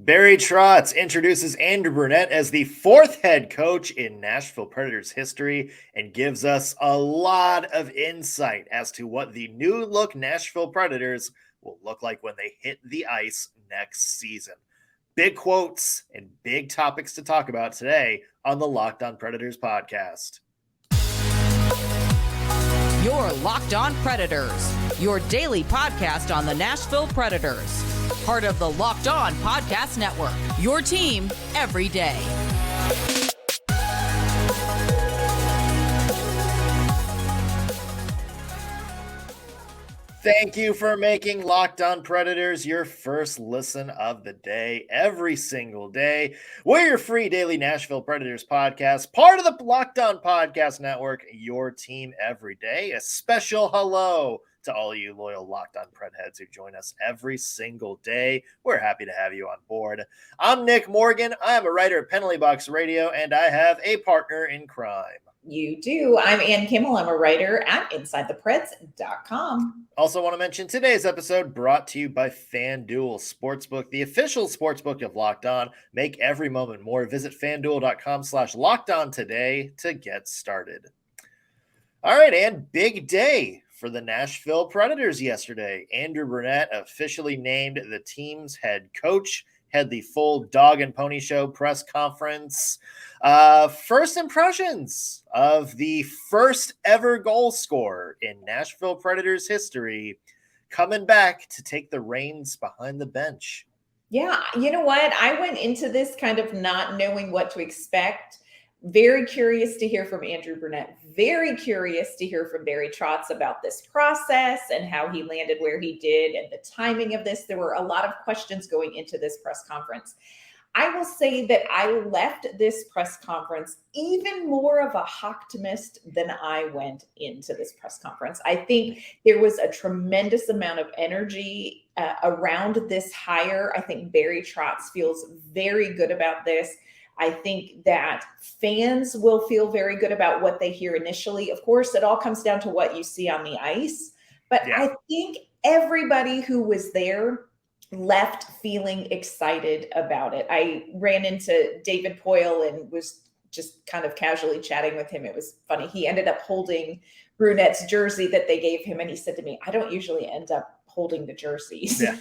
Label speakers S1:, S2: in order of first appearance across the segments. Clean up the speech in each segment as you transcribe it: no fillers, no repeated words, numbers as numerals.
S1: Barry Trotz introduces Andrew Brunette as the fourth head coach in Nashville Predators history and gives us a lot of insight as to what the new look Nashville Predators will look like when they hit the ice next season. Big quotes and big topics to talk about today on the Locked On Predators podcast.
S2: Your Locked On Predators, your daily podcast on the Nashville Predators. Part of the Locked On Podcast Network, your team every day.
S1: Thank you for making Locked On Predators your first listen of the day every single day. We're your free daily Nashville Predators podcast, part of the Locked On Podcast Network, your team every day. A special hello to all you loyal Locked On Pred heads who join us every single day. We're happy to have you on board. I'm Nick Morgan. I am a writer at Penalty Box Radio, and I have a partner in crime.
S3: You do. I'm Ann Kimmel. I'm a writer at InsideThePreds.com.
S1: Also want to mention today's episode brought to you by FanDuel Sportsbook, the official sportsbook of Locked On. Make every moment more. Visit FanDuel.com/LockedOn today to get started. All right, and big day for the Nashville Predators yesterday. Andrew Brunette officially named the team's head coach, had the full dog and pony show press conference. First impressions of the first ever goal scorer in Nashville Predators history coming back to take the reins behind the bench.
S3: Yeah, you know what? I went into this kind of not knowing what to expect. Very curious to hear from Andrew Brunette. Very curious to hear from Barry Trotz about this process and how he landed where he did and the timing of this. There were a lot of questions going into this press conference. I will say that I left this press conference even more of a optimist than I went into this press conference. I think there was a tremendous amount of energy around this hire. I think Barry Trotz feels very good about this. I think that fans will feel very good about what they hear initially. Of course, it all comes down to what you see on the ice. But yeah. I think everybody who was there left feeling excited about it. I ran into David Poile and was just kind of casually chatting with him. It was funny. He ended up holding Brunette's jersey that they gave him. And he said to me, I don't usually end up holding the jerseys.
S1: Yeah.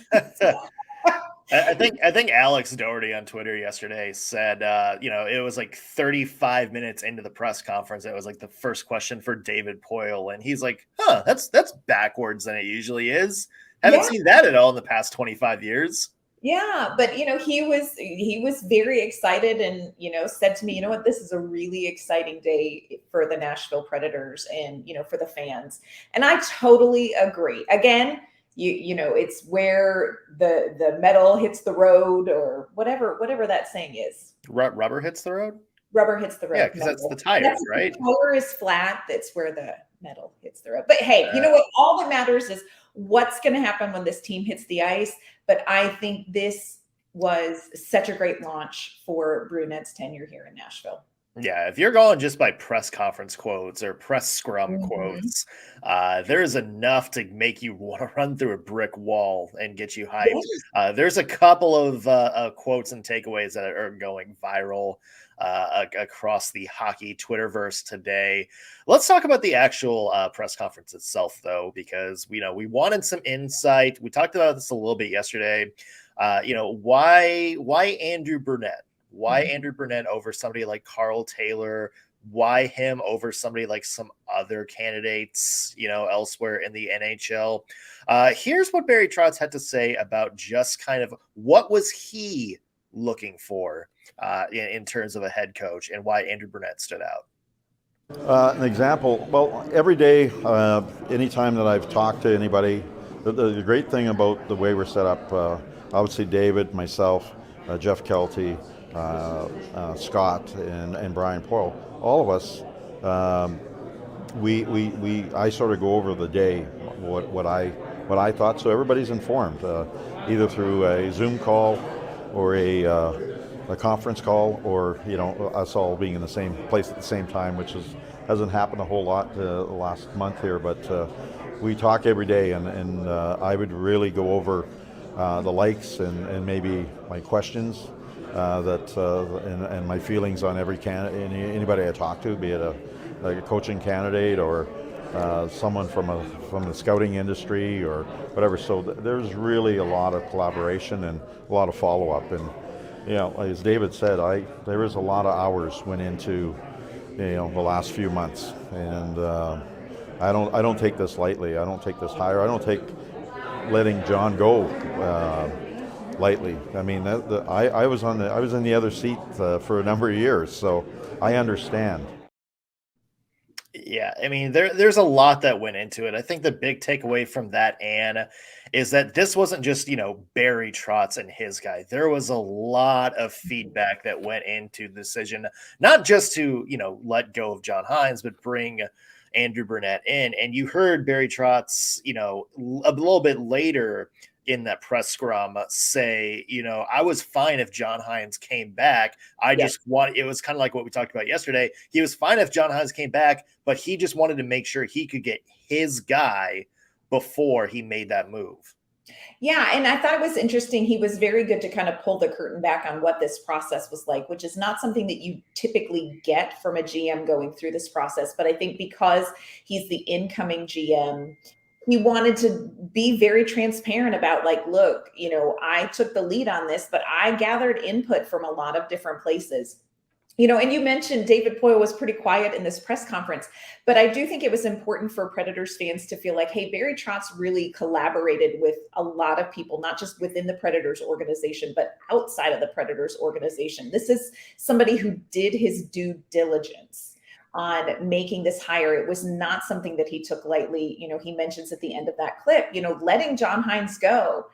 S1: I think Alex Doherty on Twitter yesterday said, it was like 35 minutes into the press conference. It was like the first question for David Poile. And he's like, that's backwards than it usually is. Haven't seen that at all in the past 25 years.
S3: Yeah. But, he was very excited and, said to me, you know what, this is a really exciting day for the Nashville Predators and, for the fans. And I totally agree. Again, it's where the metal hits the road or whatever that saying is.
S1: Rubber hits the road?
S3: Rubber hits the road.
S1: Yeah, because that's the tires, right?
S3: The tire is flat. That's where the metal hits the road. But hey, you know what? All that matters is what's going to happen when this team hits the ice. But I think this was such a great launch for Brunette's tenure here in Nashville.
S1: Yeah, if you're going just by press conference quotes or press scrum quotes, there's enough to make you want to run through a brick wall and get you hyped. There's a couple of quotes and takeaways that are going viral across the hockey Twitterverse today. Let's talk about the actual press conference itself, though, because we wanted some insight. We talked about this a little bit yesterday. Why Andrew Brunette? Why Andrew Brunette over somebody like Carl Taylor? Why him over somebody like some other candidates, elsewhere in the NHL? Here's what Barry Trotz had to say about just kind of what was he looking for in terms of a head coach and why Andrew Brunette stood out.
S4: An example, well, every day, anytime that I've talked to anybody, the great thing about the way we're set up, obviously David, myself, Jeff Kelty, Scott and Brian Poile, all of us, I sort of go over the day what I thought, so everybody's informed, either through a Zoom call or a conference call, or us all being in the same place at the same time, which hasn't happened a whole lot the last month here, but we talk every day, and I would really go over the likes and maybe my questions and my feelings on every anybody I talk to, be it a coaching candidate or someone from the scouting industry or whatever. So there's really a lot of collaboration and a lot of follow-up. And as David said, there is a lot of hours went into the last few months, and I don't take this lightly. I don't take this higher. I don't take letting John go lightly. I mean, I was in the other seat for a number of years, so I understand.
S1: Yeah, I mean, there's a lot that went into it. I think the big takeaway from that, Ann, is that this wasn't just, Barry Trotz and his guy. There was a lot of feedback that went into the decision, not just to, let go of John Hynes, but bring Andrew Brunette in. And you heard Barry Trotz, a little bit later in that press scrum say, I was fine if John Hynes came back. It was kind of like what we talked about yesterday. He was fine if John Hynes came back, but he just wanted to make sure he could get his guy before he made that move.
S3: Yeah. And I thought it was interesting. He was very good to kind of pull the curtain back on what this process was like, which is not something that you typically get from a GM going through this process. But I think because he's the incoming GM, he wanted to be very transparent about look, I took the lead on this, but I gathered input from a lot of different places. And you mentioned David Poile was pretty quiet in this press conference, but I do think it was important for Predators fans to feel like, hey, Barry Trotz really collaborated with a lot of people, not just within the Predators organization, but outside of the Predators organization. This is somebody who did his due diligence on making this hire. It was not something that he took lightly. He mentions at the end of that clip, letting John Hynes go.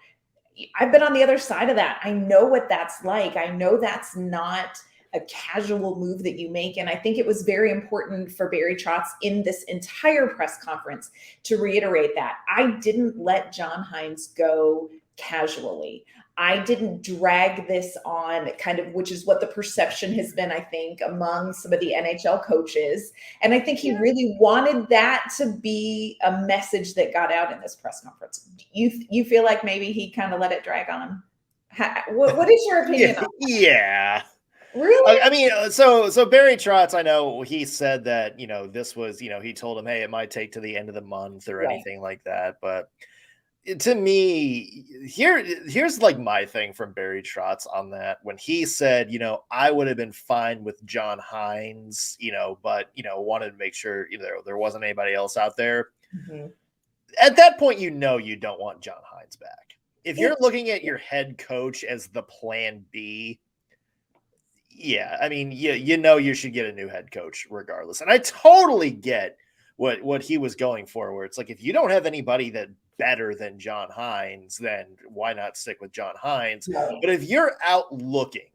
S3: I've been on the other side of that. I know what that's like. I know that's not a casual move that you make. And I think it was very important for Barry Trotz in this entire press conference to reiterate that I didn't let John Hynes go casually. I didn't drag this on which is what the perception has been, I think, among some of the NHL coaches. And I think he really wanted that to be a message that got out in this press conference. You feel like maybe he kind of let it drag on? What is your opinion on that?
S1: Yeah.
S3: Really?
S1: I mean, so Barry Trotz, I know he said that, this was, he told him, hey, it might take to the end of the month or anything like that. But to me, here's my thing from Barry Trotz on that. When he said, I would have been fine with John Hynes, but, wanted to make sure, there wasn't anybody else out there. Mm-hmm. At that point, you don't want John Hynes back. If you're looking at your head coach as the plan B, yeah, I mean, you should get a new head coach regardless. And I totally get what he was going for, where it's like, if you don't have anybody that better than John Hynes, then why not stick with John Hynes? No. But if you're out looking,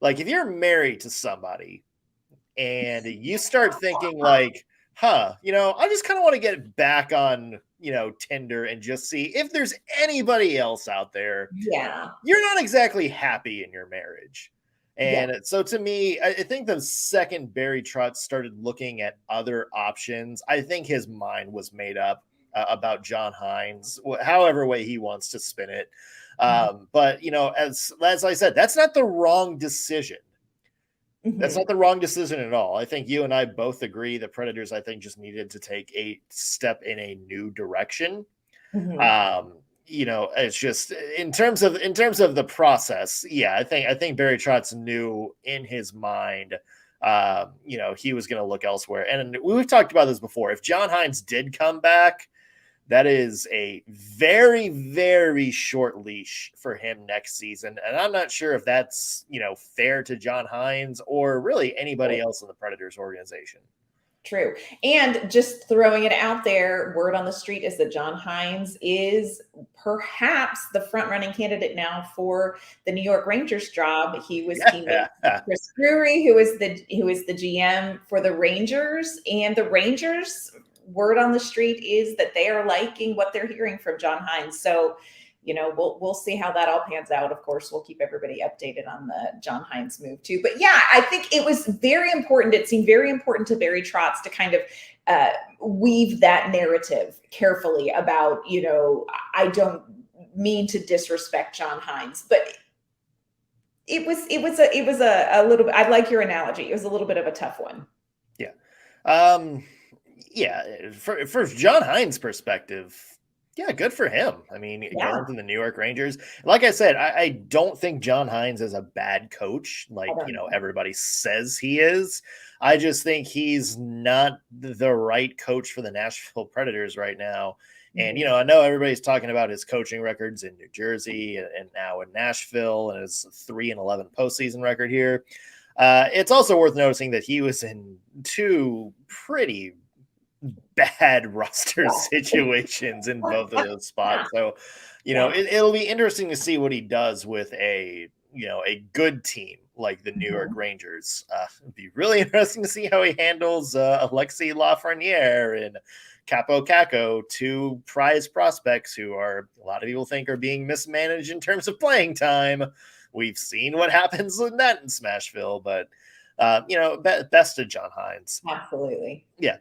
S1: if you're married to somebody and you start thinking I just kind of want to get back on, Tinder and just see if there's anybody else out there. Yeah. You're not exactly happy in your marriage. And so to me, I think the second Barry Trotz started looking at other options, I think his mind was made up about John Hynes, however way he wants to spin it. But, as I said, that's not the wrong decision. Mm-hmm. That's not the wrong decision at all. I think you and I both agree the Predators, I think, just needed to take a step in a new direction. Mm-hmm. It's just in terms of the process. Yeah, I think Barry Trotz knew in his mind, he was going to look elsewhere. And we've talked about this before. If John Hynes did come back, that is a very, very short leash for him next season. And I'm not sure if that's, fair to John Hynes or really anybody else in the Predators organization.
S3: True. And just throwing it out there, word on the street is that John Hynes is perhaps the front-running candidate now for the New York Rangers job. He was teammate Chris Drury, who is the GM for the Rangers. And the Rangers, word on the street is that they are liking what they're hearing from John Hynes. So, we'll see how that all pans out. Of course, we'll keep everybody updated on the John Hynes move too. But yeah, I think it was very important. It seemed very important to Barry Trotz to kind of weave that narrative carefully about, I don't mean to disrespect John Hynes, but it was a little bit, I like your analogy. It was a little bit of a tough one.
S1: Yeah. Yeah. For John Hynes' perspective, yeah, good for him. I mean, going to the New York Rangers. Like I said, I don't think John Hynes is a bad coach, like, everybody says he is. I just think he's not the right coach for the Nashville Predators right now. And, I know everybody's talking about his coaching records in New Jersey and now in Nashville and his 3-11 postseason record here. It's also worth noticing that he was in two pretty bad roster situations in both of those spots. So, it'll be interesting to see what he does with a good team like the New York Rangers. It'd be really interesting to see how he handles Alexis Lafreniere and Capo Caco, two prize prospects who a lot of people think are being mismanaged in terms of playing time. We've seen what happens with that in Smashville, but best of John Hynes.
S3: Absolutely.
S1: Yeah.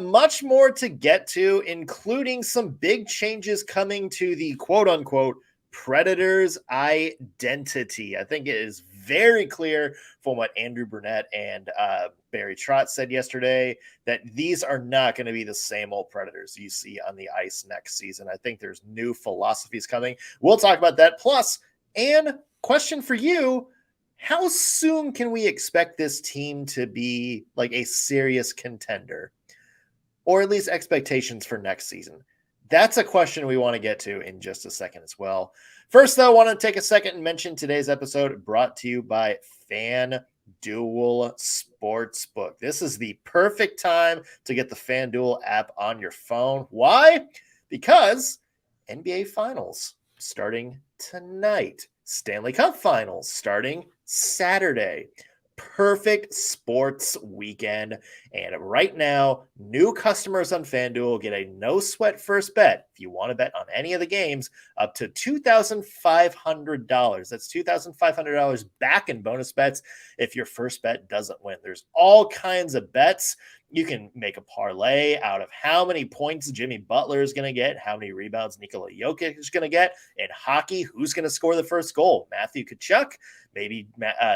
S1: Much more to get to, including some big changes coming to the quote unquote Predators identity. I think it is very clear from what Andrew Brunette and Barry Trotz said yesterday that these are not going to be the same old Predators you see on the ice next season. I think there's new philosophies coming. We'll talk about that. Plus, and question for you, how soon can we expect this team to be like a serious contender, or at least expectations for next season? That's a question we want to get to in just a second as well. First, though, I want to take a second and mention today's episode brought to you by FanDuel Sportsbook. This is the perfect time to get the FanDuel app on your phone. Why? Because NBA Finals starting tonight. Stanley Cup Finals starting Saturday. Perfect sports weekend. And right now, new customers on FanDuel get a no-sweat first bet if you want to bet on any of the games up to $2,500. That's $2,500 back in bonus bets if your first bet doesn't win. There's all kinds of bets. You can make a parlay out of how many points Jimmy Butler is going to get, how many rebounds Nikola Jokic is going to get. In hockey, who's going to score the first goal? Matthew Tkachuk, maybe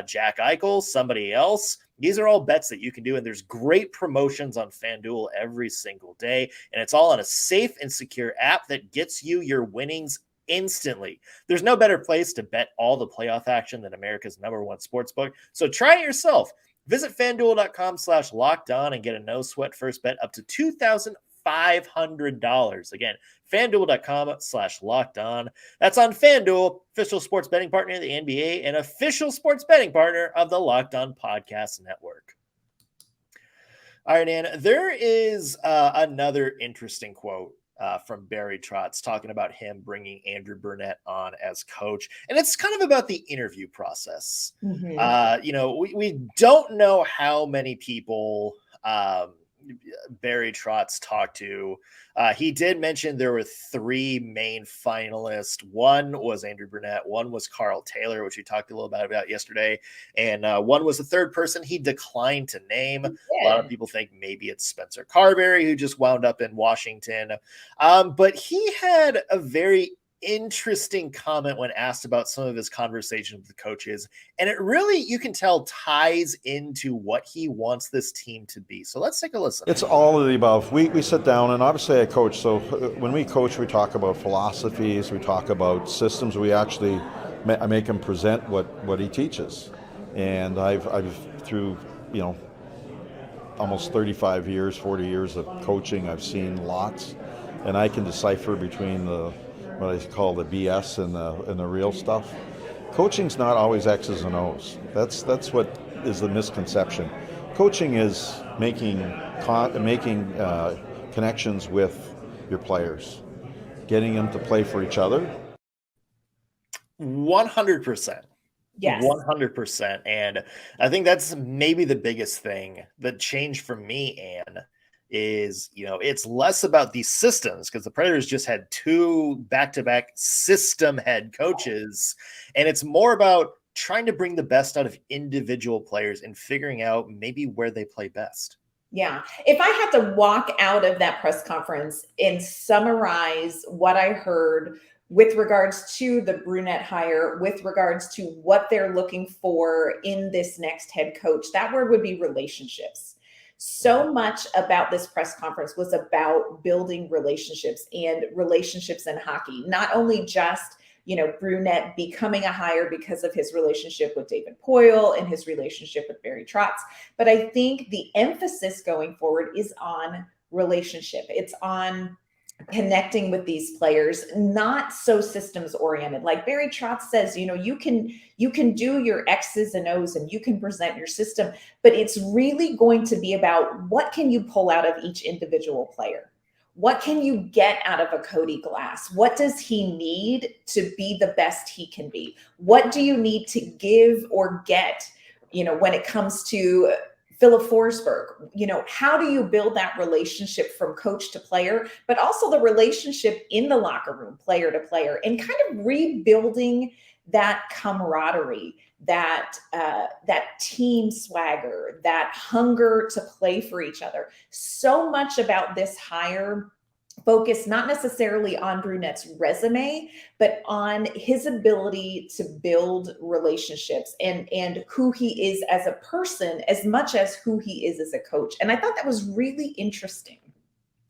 S1: Jack Eichel, somebody else. These are all bets that you can do, and there's great promotions on FanDuel every single day, and it's all on a safe and secure app that gets you your winnings instantly. There's no better place to bet all the playoff action than America's #1 sportsbook, so try it yourself. Visit FanDuel.com/lockedon and get a no-sweat first bet up to $2,500. Again, FanDuel.com/lockedon. That's on FanDuel, official sports betting partner of the NBA and official sports betting partner of the Locked On Podcast Network. All right, Ann, there is another interesting quote from Barry Trotz talking about him bringing Andrew Brunette on as coach. And it's kind of about the interview process. We don't know how many people Barry Trotz talked to. He did mention there were 3 main finalists. One was Andrew Brunette. One was Carl Taylor, which we talked a little bit about yesterday. And one was the third person he declined to name. A lot of people think maybe it's Spencer Carberry, who just wound up in Washington. But he had a very interesting comment when asked about some of his conversations with the coaches, and it really, you can tell, ties into what he wants this team to be. So let's take a listen.
S4: It's all of the above. We sit down, and obviously I coach, so when we coach, we talk about philosophies, we talk about systems. I make him present what he teaches, and I've through almost 35 years, 40 years of coaching, I've seen lots, and I can decipher between what I call the BS and the real stuff. Coaching's not always X's and O's. That's what is the misconception. Coaching is making connections with your players, getting them to play for each other.
S1: 100%.
S3: Yes.
S1: 100%. And I think that's maybe the biggest thing that changed for me, Ann, is, it's less about these systems, because the Predators just had 2 back-to-back system head coaches, and it's more about trying to bring the best out of individual players and figuring out maybe where they play best.
S3: Yeah. If I had to walk out of that press conference and summarize what I heard with regards to the Brunette hire, with regards to what they're looking for in this next head coach. That word would be relationships. So much about this press conference was about building relationships and relationships in hockey, not only just, Brunette becoming a hire because of his relationship with David Poile and his relationship with Barry Trotz. But I think the emphasis going forward is on relationship. It's on connecting with these players, not so systems oriented. Like Barry Trotz says, you can do your X's and O's and you can present your system, but it's really going to be about what can you pull out of each individual player? What can you get out of a Cody Glass? What does he need to be the best he can be? What do you need to give or get, when it comes to FIlip Forsberg? How do you build that relationship from coach to player, but also the relationship in the locker room, player to player, and kind of rebuilding that camaraderie, that team swagger, that hunger to play for each other. So much about this hire focus not necessarily on Brunette's resume, but on his ability to build relationships and who he is as a person as much as who he is as a coach. And I thought that was really interesting.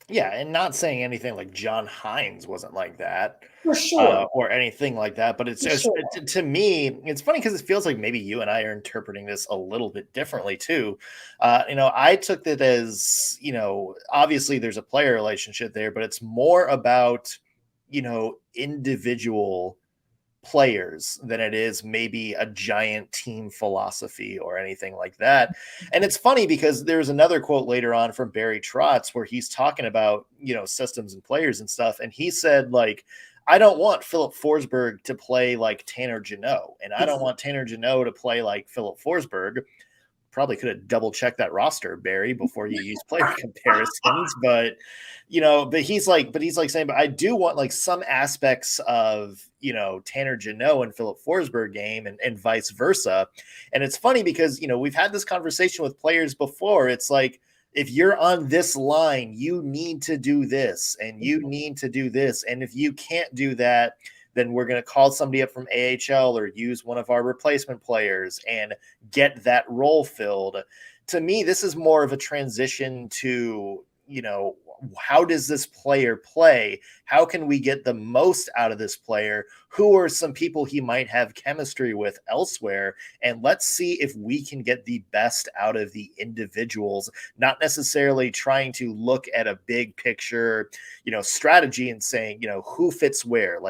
S1: Yeah, and not saying anything like John Hynes wasn't like that.
S3: For sure.
S1: Or anything like that. But it's just, to me, it's funny because it feels like maybe you and I are interpreting this a little bit differently too. I took it as, obviously there's a player relationship there, but it's more about, individual players than it is maybe a giant team philosophy or anything like that. And it's funny because there's another quote later on from Barry Trotz where he's talking about, systems and players and stuff. And he said, like, I don't want FIlip Forsberg to play like Tanner Jeannot, and I don't want Tanner Jeannot to play like FIlip Forsberg. Probably could have double checked that roster, Barry, before you use player comparisons. But he's like saying, but I do want like some aspects of Tanner Jeannot and FIlip Forsberg game and vice versa. And it's funny because we've had this conversation with players before. It's like, if you're on this line, you need to do this and you need to do this. And if you can't do that, then we're going to call somebody up from AHL or use one of our replacement players and get that role filled. To me, this is more of a transition to, how does this player play? How can we get the most out of this player? Who are some people he might have chemistry with elsewhere? And let's see if we can get the best out of the individuals, not necessarily trying to look at a big picture, strategy and saying, who fits where,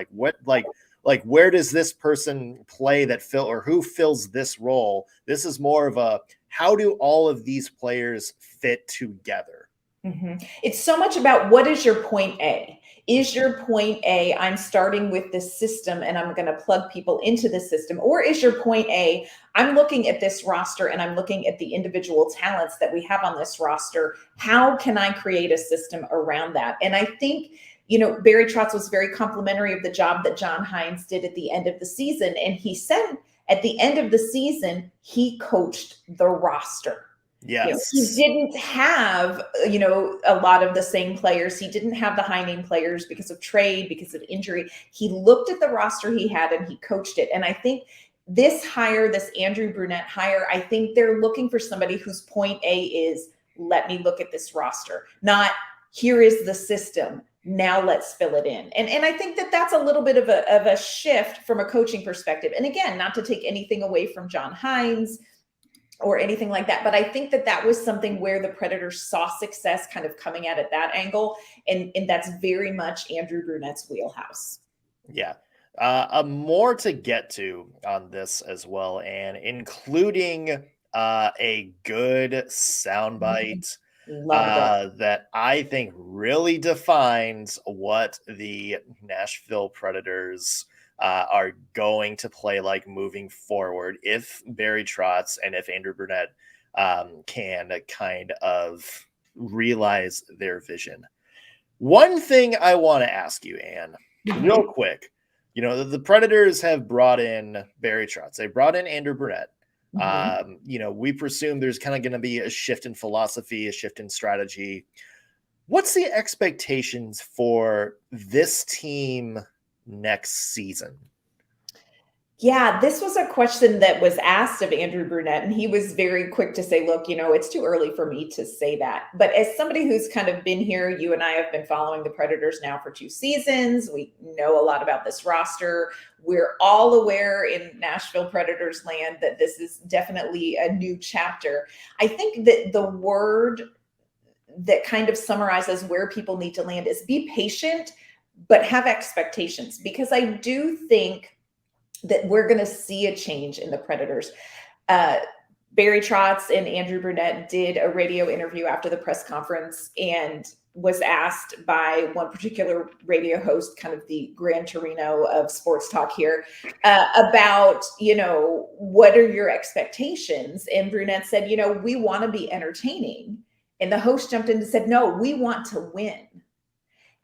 S1: where does this person play that who fills this role? This is more of a, how do all of these players fit together?
S3: Mm-hmm. It's so much about what is your point A? Is your point A, I'm starting with this system and I'm going to plug people into this system? Or is your point A, I'm looking at this roster and I'm looking at the individual talents that we have on this roster. How can I create a system around that? And I think, Barry Trotz was very complimentary of the job that John Hynes did at the end of the season. And he said at the end of the season, he coached the roster.
S1: Yes.
S3: He didn't have, a lot of the same players. He didn't have the high name players because of trade, because of injury. He looked at the roster he had and he coached it. And I think this hire, this Andrew Brunette hire, I think they're looking for somebody whose point A is, let me look at this roster, not here is the system. Now let's fill it in. And I think that that's a little bit of a shift from a coaching perspective. And again, not to take anything away from John Hynes or anything like that. But I think that was something where the Predators saw success kind of coming at that angle. And that's very much Andrew Brunette's wheelhouse.
S1: Yeah. More to get to on this as well, and including a good soundbite that I think really defines what the Nashville Predators are going to play like moving forward if Barry Trotz and if Andrew Brunette can kind of realize their vision. One thing I want to ask you, Ann, real quick. The Predators have brought in Barry Trotz. They brought in Andrew Brunette. We presume there's kind of going to be a shift in philosophy, a shift in strategy. What's the expectations for this team next season?
S3: Yeah, this was a question that was asked of Andrew Brunette, and he was very quick to say, look, it's too early for me to say that. But as somebody who's kind of been here, you and I have been following the Predators now for 2 seasons. We know a lot about this roster. We're all aware in Nashville Predators land that this is definitely a new chapter. I think that the word that kind of summarizes where people need to land is be patient, but have expectations, because I do think that we're going to see a change in the Predators. Barry Trotz and Andrew Brunette did a radio interview after the press conference and was asked by one particular radio host, kind of the Gran Torino of sports talk here, about, what are your expectations? And Brunette said, we want to be entertaining. And the host jumped in and said, no, we want to win.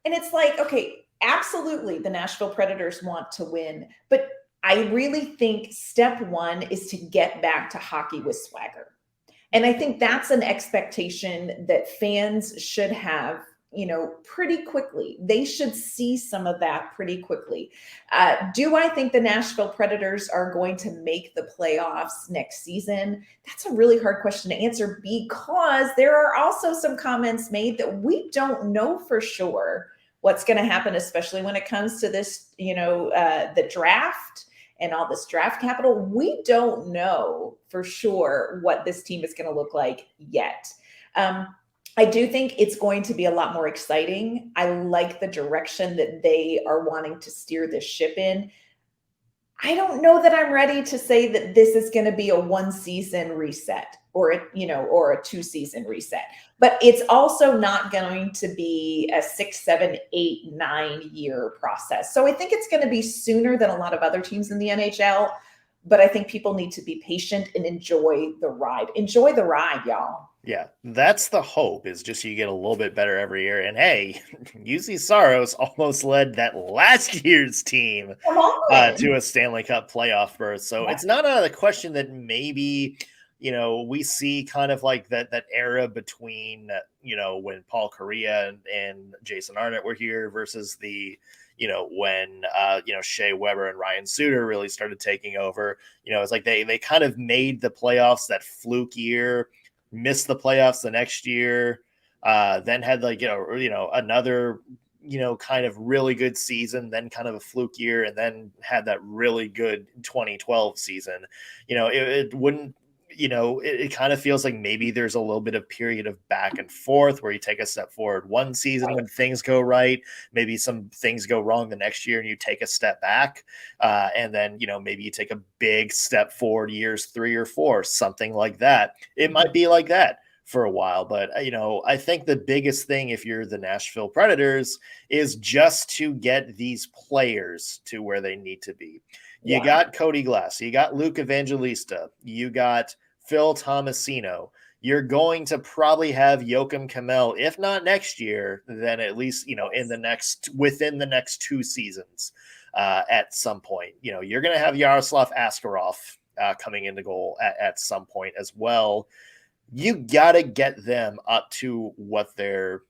S3: And it's like, okay, absolutely, the Nashville Predators want to win, but I really think step one is to get back to hockey with swagger. And I think that's an expectation that fans should have, pretty quickly. They should see some of that pretty quickly. Do I think the Nashville Predators are going to make the playoffs next season? That's a really hard question to answer, because there are also some comments made that we don't know for sure what's going to happen, especially when it comes to this, the draft and all this draft capital. We don't know for sure what this team is going to look like yet. I do think it's going to be a lot more exciting. I like the direction that they are wanting to steer this ship in. I don't know that I'm ready to say that this is going to be a 1-season reset or a 2-season reset, but it's also not going to be a 6, 7, 8, 9 year process. So I think it's going to be sooner than a lot of other teams in the NHL, but I think people need to be patient and enjoy the ride. Enjoy the ride, y'all.
S1: Yeah, that's the hope, is just you get a little bit better every year. And hey, UC Saros almost led that last year's team to a Stanley Cup playoff berth. So It's not out of the question that maybe, we see kind of like that era between, when Paul Correa and Jason Arnott were here versus the, when, Shea Weber and Ryan Suter really started taking over. It's like they kind of made the playoffs that fluke year, missed the playoffs the next year, then had another, kind of really good season, then kind of a fluke year, and then had that really good 2012 season. It wouldn't, it kind of feels like maybe there's a little bit of period of back and forth where you take a step forward one season when things go right, maybe some things go wrong the next year and you take a step back. And then, maybe you take a big step forward years 3 or 4, something like that. It might be like that for a while, but I think the biggest thing, if you're the Nashville Predators, is just to get these players to where they need to be. You got Cody Glass, you got Luke Evangelista, you got Phil Tomasino. You're going to probably have Joakim Kemell, if not next year, then at least, within the next 2 seasons at some point. You're going to have Yaroslav Askarov coming into goal at some point as well. You got to get them up to what their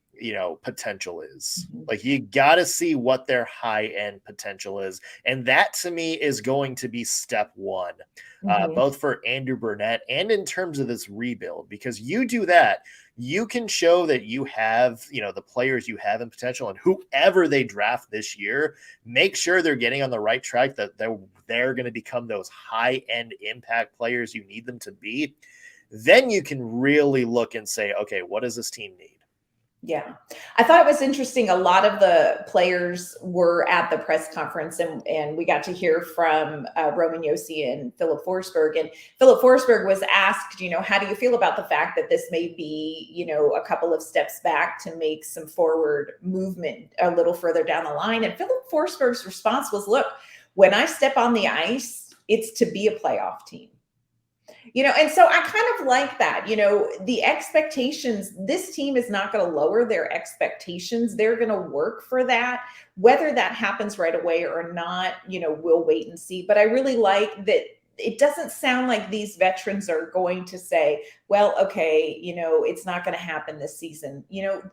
S1: potential is. Like, you got to see what their high end potential is. And that to me is going to be step one, both for Andrew Brunette and in terms of this rebuild, because you do that, you can show that you have, the players you have in potential, and whoever they draft this year, make sure they're getting on the right track, that they're going to become those high end impact players you need them to be. Then you can really look and say, okay, what does this team need?
S3: Yeah, I thought it was interesting. A lot of the players were at the press conference, and we got to hear from Roman Josi and FIlip Forsberg. And FIlip Forsberg was asked, how do you feel about the fact that this may be, a couple of steps back to make some forward movement a little further down the line? And FIlip Forsberg's response was, look, when I step on the ice, it's to be a playoff team. And so I kind of like that, the expectations, this team is not going to lower their expectations. They're going to work for that. Whether that happens right away or not, we'll wait and see. But I really like that it doesn't sound like these veterans are going to say, well, okay, it's not going to happen this season.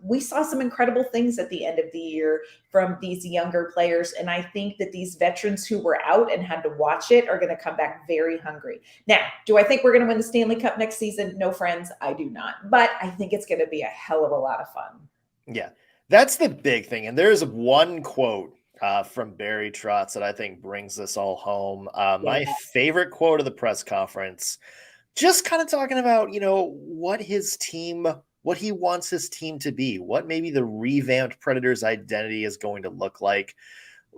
S3: We saw some incredible things at the end of the year from these younger players. And I think that these veterans who were out and had to watch it are going to come back very hungry. Now, do I think we're going to win the Stanley Cup next season? No, friends, I do not. But I think it's going to be a hell of a lot of fun.
S1: Yeah, that's the big thing. And there's one quote from Barry Trotz that I think brings this all home. My favorite quote of the press conference, just kind of talking about, what he wants his team to be, what maybe the revamped Predators identity is going to look like.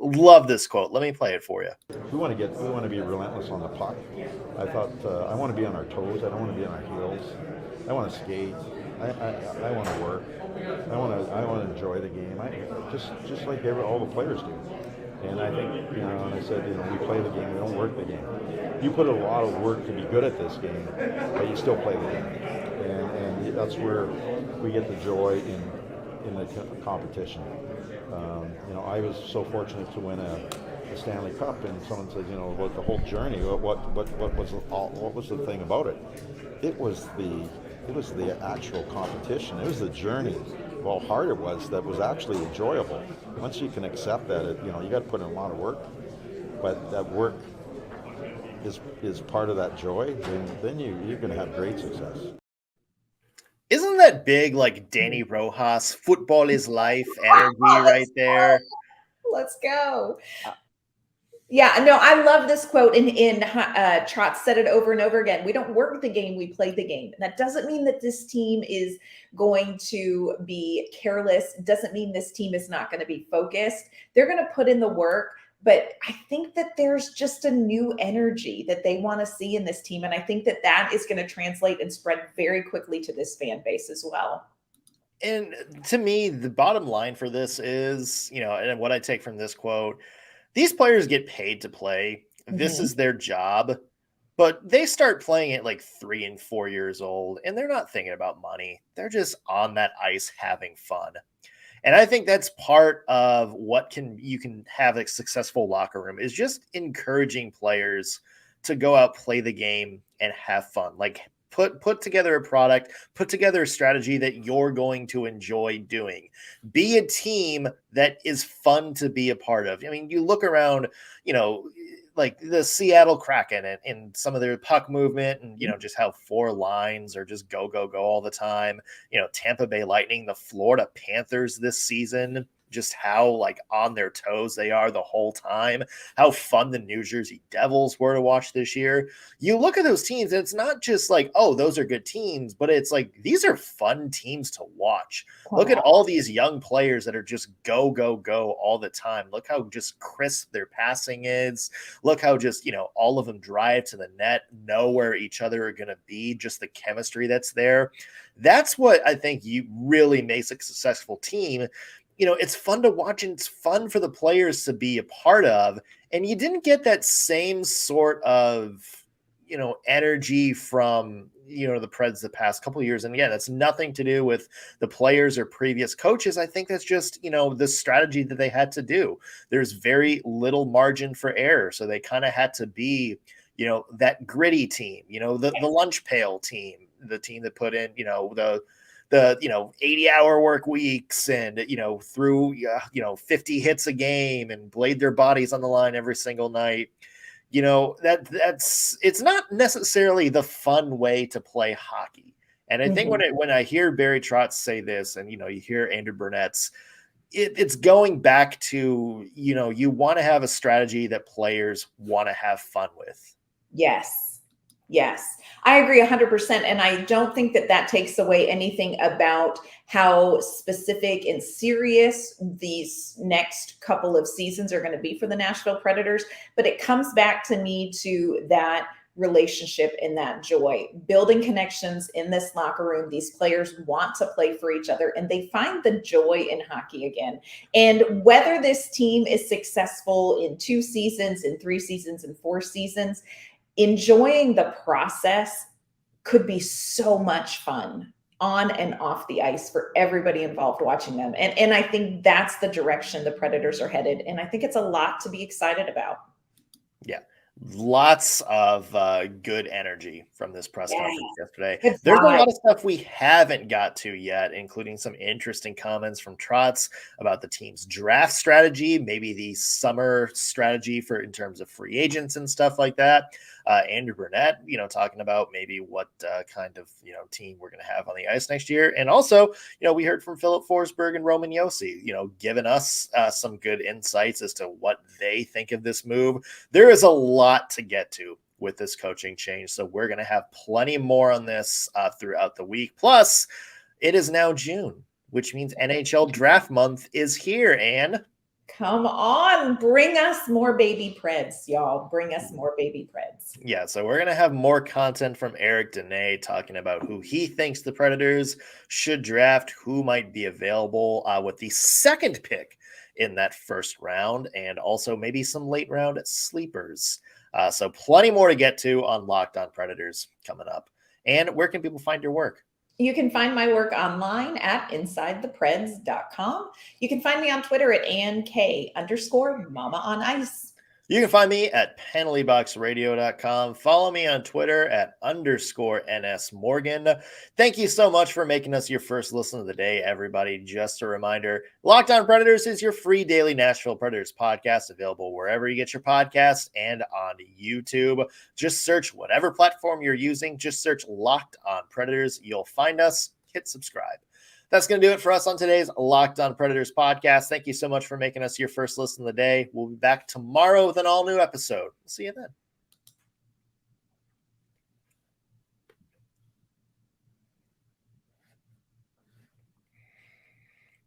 S1: Love this quote. Let me play it for you.
S4: We want to be relentless on the puck. I thought I want to be on our toes. I don't want to be on our heels. I want to skate. I want to work. I want to enjoy the game. Just like all the players do. And I think, and I said, we play the game. We don't work the game. You put a lot of work to be good at this game, but you still play the game. And that's where we get the joy in the competition. I was so fortunate to win a Stanley Cup, and someone said, about the whole journey. What was the thing about it? It was the actual competition. It was the journey. How hard it was that was actually enjoyable. Once you can accept that, you got to put in a lot of work, but that work is part of that joy. Then you're going to have great success.
S1: Isn't that big, like Danny Rojas, football is life energy right there?
S3: Let's go. Yeah, no, I love this quote. And Trotz said it over and over again. We don't work the game, we play the game. And that doesn't mean that this team is going to be careless. It doesn't mean this team is not going to be focused. They're going to put in the work. But I think that there's just a new energy that they want to see in this team. And I think that is going to translate and spread very quickly to this fan base as well.
S1: And to me, the bottom line for this is, and what I take from this quote, these players get paid to play. This is their job, but they start playing at like 3 and 4 years old, and they're not thinking about money. They're just on that ice having fun. And I think that's part of what you can have a successful locker room, is just encouraging players to go out, play the game, and have fun. Like put together a product, put together a strategy that you're going to enjoy doing. Be a team that is fun to be a part of. I mean, you look around, like the Seattle Kraken and some of their puck movement, and, just how 4 lines are just go, go, go all the time. Tampa Bay Lightning, the Florida Panthers this season, just how like on their toes they are the whole time, how fun the New Jersey Devils were to watch this year. You look at those teams and it's not just like, oh, those are good teams, but it's like, these are fun teams to watch. Look at all these young players that are just go, go, go all the time. Look how just crisp their passing is. Look how just, all of them drive to the net, know where each other are going to be, just the chemistry that's there. That's what I think really makes a successful team. It's fun to watch, and it's fun for the players to be a part of. And you didn't get that same sort of, energy from, the Preds the past couple of years. And yeah, that's nothing to do with the players or previous coaches. I think that's just, the strategy that they had to do. There's very little margin for error. So they kind of had to be, that gritty team, the lunch pail team, the team that put in, the 80-hour work weeks and, threw, 50 hits a game and laid their bodies on the line every single night. It's not necessarily the fun way to play hockey. And I think when I hear Barry Trotz say this, and, you hear Andrew Brunette's, it's going back to, you want to have a strategy that players want to have fun with.
S3: Yes, I agree 100%. And I don't think that takes away anything about how specific and serious these next couple of seasons are going to be for the Nashville Predators. But it comes back to me to that relationship and that joy, building connections in this locker room. These players want to play for each other, and they find the joy in hockey again. And whether this team is successful in 2 seasons, in 3 seasons, in 4 seasons, enjoying the process could be so much fun on and off the ice for everybody involved watching them. And I think that's the direction the Predators are headed. And I think it's a lot to be excited about.
S1: Yeah. Lots of good energy from this press conference yesterday.
S3: Good
S1: There's a
S3: vibe.
S1: lot of stuff we haven't got to yet, including some interesting comments from Trotz about the team's draft strategy, maybe the summer strategy for in terms of free agents and stuff like that. Andrew Brunette, talking about maybe what kind of team we're going to have on the ice next year, and also we heard from FIlip Forsberg and Roman Josi, giving us some good insights as to what they think of this move. There is a lot to get to with this coaching change, so we're going to have plenty more on this throughout the week. Plus, it is now June, which means NHL draft month is here, and
S3: come on, bring us more baby Preds, y'all. Bring us more baby Preds.
S1: Yeah, so we're going to have more content from Eric Dene talking about who he thinks the Predators should draft, who might be available with the second pick in that first round, and also maybe some late round sleepers. So plenty more to get to on Locked On Predators coming up. And where can people find your work?
S3: You can find my work online at InsideThePreds.com. You can find me on Twitter at AnnK_Mama on Ice.
S1: You can find me at penaltyboxradio.com. Follow me on Twitter at _NSMorgan. Thank you so much for making us your first listen of the day, everybody. Just a reminder, Locked On Predators is your free daily Nashville Predators podcast, available wherever you get your podcasts and on YouTube. Just search whatever platform you're using. Just search Locked On Predators. You'll find us. Hit subscribe. That's going to do it for us on today's Locked On Predators podcast. Thank you so much for making us your first listen of the day. We'll be back tomorrow with an all-new episode. See you then.